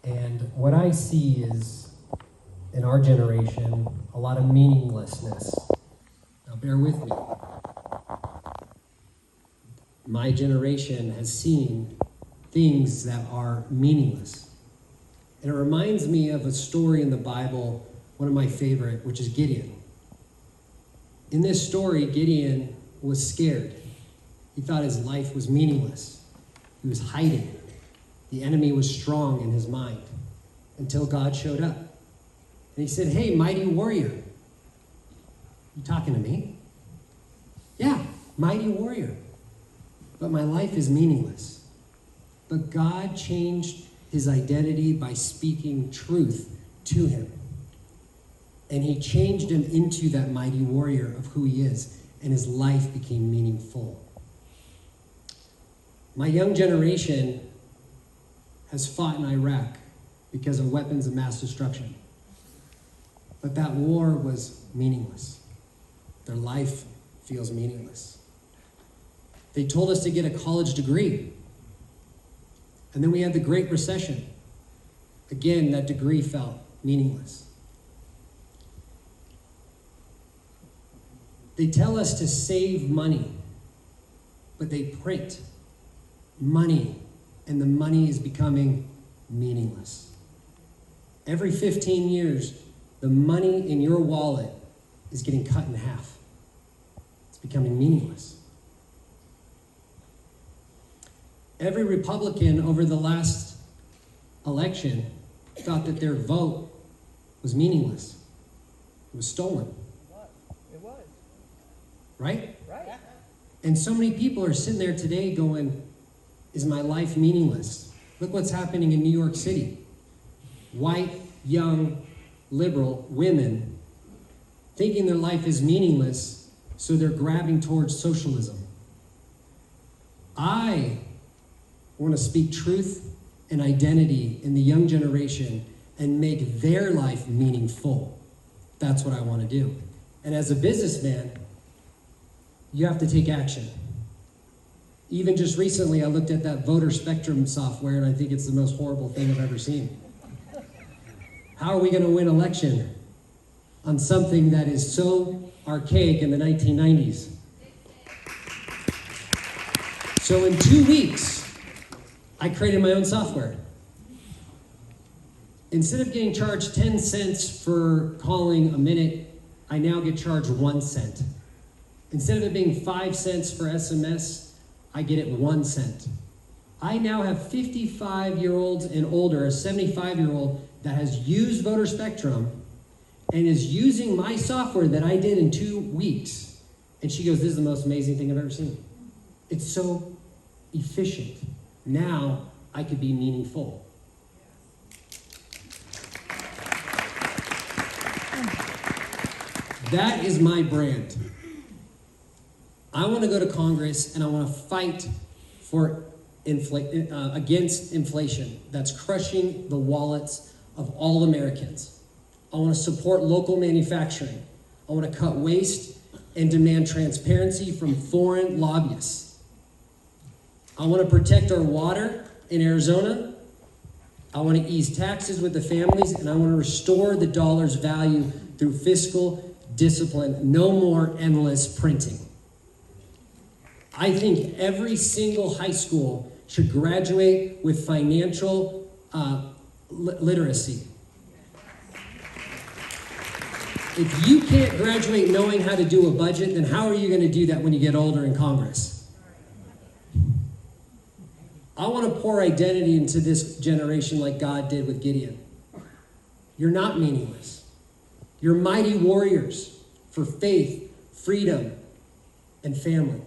And what I see is, in our generation, a lot of meaninglessness. Now bear with me. My generation has seen things that are meaningless. And it reminds me of a story in the Bible, one of my favorite, which is Gideon. In this story, Gideon was scared. He thought his life was meaningless. He was hiding. The enemy was strong in his mind until God showed up. And he said, "Hey, mighty warrior." "You talking to me?" "Yeah, mighty warrior. But my life is meaningless." But God changed his identity by speaking truth to him. And he changed him into that mighty warrior of who he is, and his life became meaningful. My young generation has fought in Iraq because of weapons of mass destruction. But that war was meaningless. Their life feels meaningless. They told us to get a college degree. And then we had the Great Recession. Again, that degree felt meaningless. They tell us to save money, but they print money, and the money is becoming meaningless. Every 15 years, the money in your wallet is getting cut in half. It's becoming meaningless. Every Republican over the last election thought that their vote was meaningless. It was stolen. It was. Right? Right. And so many people are sitting there today going, is my life meaningless? Look what's happening in New York City. White, young, liberal women thinking their life is meaningless, so they're grabbing towards socialism. I want to speak truth and identity in the young generation and make their life meaningful. That's what I want to do. And as a businessman, you have to take action. Even just recently, I looked at that voter spectrum software, and I think it's the most horrible thing I've ever seen. How are we going to win election on something that is so archaic in the 1990s? So in 2 weeks, I created my own software. Instead of getting charged 10 cents for calling a minute, I now get charged 1 cent. Instead of it being 5 cents for SMS, I get it 1 cent. I now have 55-year-olds and older, a 75-year-old that has used Voter Spectrum and is using my software that I did in 2 weeks. And she goes, "This is the most amazing thing I've ever seen. It's so efficient. Now I could be meaningful." That is my brand. I want to go to Congress and I want to fight for against inflation that's crushing the wallets of all Americans. I want to support local manufacturing. I want to cut waste and demand transparency from foreign lobbyists. I want to protect our water in Arizona. I want to ease taxes with the families, and I want to restore the dollar's value through fiscal discipline. No more endless printing. I think every single high school should graduate with financial literacy. If you can't graduate knowing how to do a budget, then how are you going to do that when you get older in Congress? I want to pour identity into this generation like God did with Gideon. You're not meaningless. You're mighty warriors for faith, freedom, and family.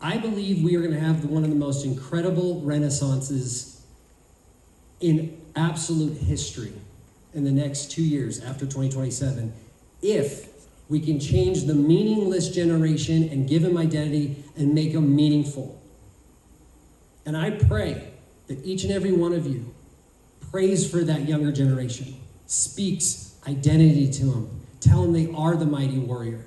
I believe we are going to have one of the most incredible renaissances in absolute history in the next 2 years after 2027, if we can change the meaningless generation and give them identity and make them meaningful. And I pray that each and every one of you prays for that younger generation, speaks identity to them, tell them they are the mighty warrior,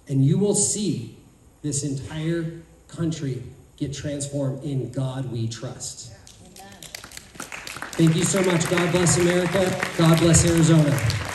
and you will see this entire country get transformed in God we trust. Thank you so much. God bless America. God bless Arizona.